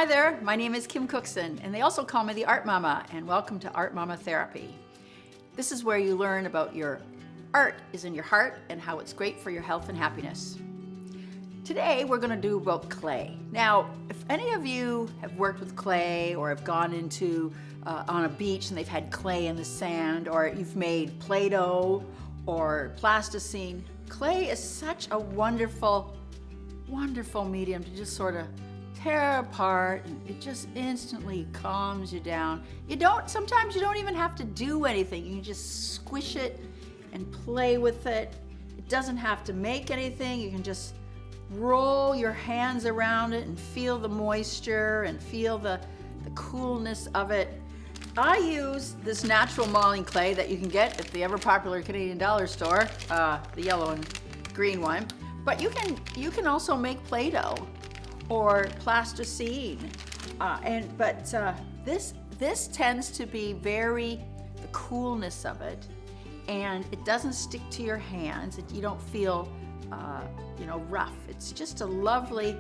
Hi there, my name is Kim Cookson, and they also call me the Art Mama, and welcome to Art Mama Therapy. This is where you learn about your art is in your heart and how it's great for your health and happiness. Today we're going to do about clay. Now, if any of you have worked with clay or have gone into on a beach and they've had clay in the sand, or you've made Play-Doh or plasticine, clay is such a wonderful medium to just sort of tear apart, and it just instantly calms you down. Sometimes you don't even have to do anything. You can just squish it and play with it. It doesn't have to make anything. You can just roll your hands around it and feel the moisture and feel the coolness of it. I use this natural modeling clay that you can get at the ever popular Canadian dollar store, the yellow and green one. But you can also make Play-Doh or plasticine, this tends to be the coolness of it, and it doesn't stick to your hands. You don't feel rough. It's just a lovely.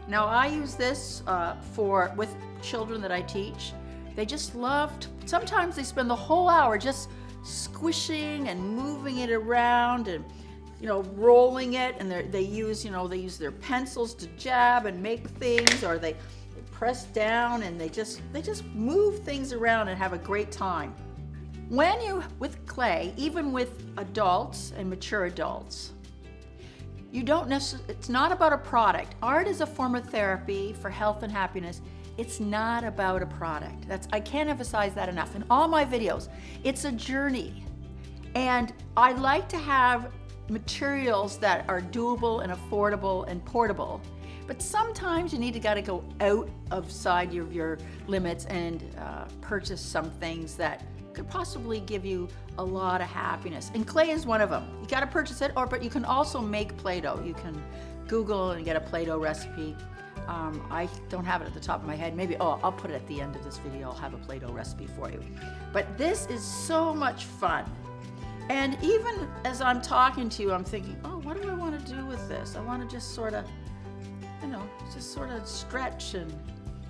Now I use this with children that I teach. They just sometimes they spend the whole hour just squishing and moving it around and rolling it, and they use their pencils to jab and make things, or they press down and they just move things around and have a great time. With clay, even with adults and mature adults, it's not about a product. Art is a form of therapy for health and happiness. It's not about a product. I can't emphasize that enough. In all my videos, it's a journey. And I like to have materials that are doable and affordable and portable. But sometimes you gotta go outside your limits and purchase some things that could possibly give you a lot of happiness. And clay is one of them. You gotta purchase it, but you can also make Play-Doh. You can Google and get a Play-Doh recipe. I don't have it at the top of my head. Maybe, I'll put it at the end of this video. I'll have a Play-Doh recipe for you. But this is so much fun. And even as I'm talking to you, I'm thinking, what do I want to do with this? I want to just sort of stretch, and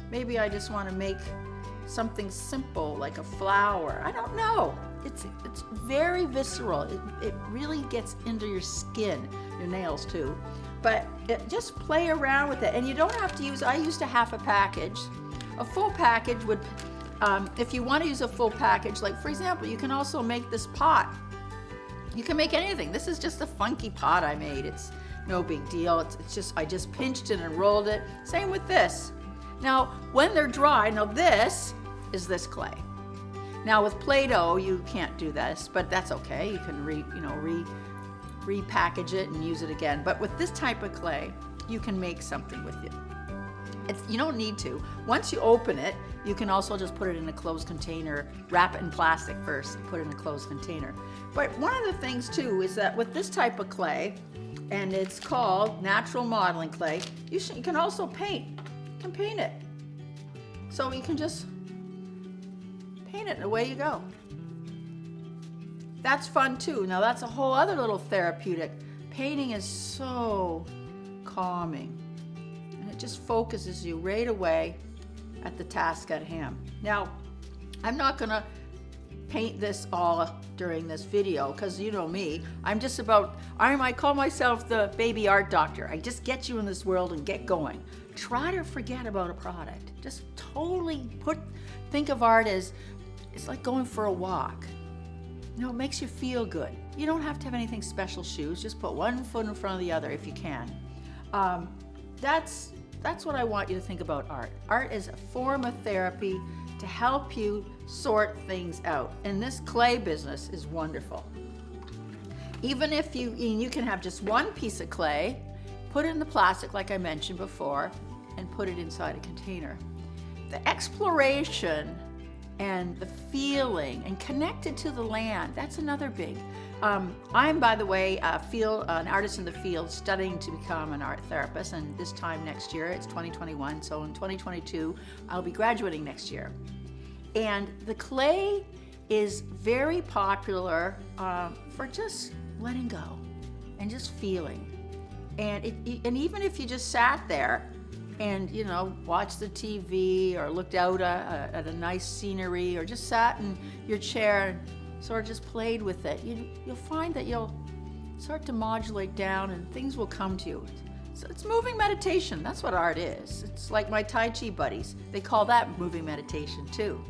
maybe I just want to make something simple like a flower. I don't know. It's very visceral. It really gets into your skin, your nails too. But just play around with it, and you don't have to use. I used a half a package. A full package would, if you want to use a full package, like for example, you can also make this pot. You can make anything. This is just a funky pot I made. It's no big deal. I just pinched it and rolled it. Same with this. Now, when they're dry, this is this clay. Now with Play-Doh, you can't do this, but that's okay. You can repackage it and use it again. But with this type of clay, you can make something with it. You don't need to. Once you open it, you can also just put it in a closed container, wrap it in plastic first, put it in a closed container. But one of the things too is that with this type of clay, and it's called natural modeling clay, you can also paint. You can paint it. So you can just paint it and away you go. That's fun too. Now that's a whole other little therapeutic. Painting is so calming. It just focuses you right away at the task at hand. Now, I'm not gonna paint this all during this video, because you know me, I call myself the baby art doctor. I just get you in this world and get going. Try to forget about a product. Just totally think of art as, it's like going for a walk. It makes you feel good. You don't have to have anything special shoes, just put one foot in front of the other if you can. That's what I want you to think about art. Art is a form of therapy to help you sort things out. And this clay business is wonderful. Even if you can have just one piece of clay, put it in the plastic like I mentioned before, and put it inside a container. The exploration and the feeling and connected to the land, that's another big. I'm, by the way, an artist in the field studying to become an art therapist, and this time next year, it's 2021, so in 2022, I'll be graduating next year. And the clay is very popular for just letting go and just feeling. And even if you just sat there and, you know, watched the TV or looked out at a nice scenery or just sat in your chair and sort of just played with it, you'll find that you'll start to modulate down and things will come to you. So it's moving meditation. That's what art is. It's like my Tai Chi buddies. They call that moving meditation too.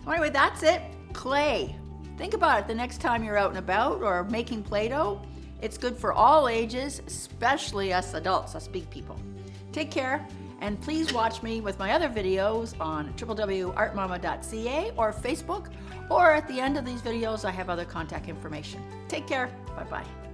So anyway, that's it. Clay. Think about it the next time you're out and about or making Play-Doh. It's good for all ages, especially us adults, us big people. Take care, and please watch me with my other videos on www.artmama.ca or Facebook, or at the end of these videos I have other contact information. Take care. Bye-bye.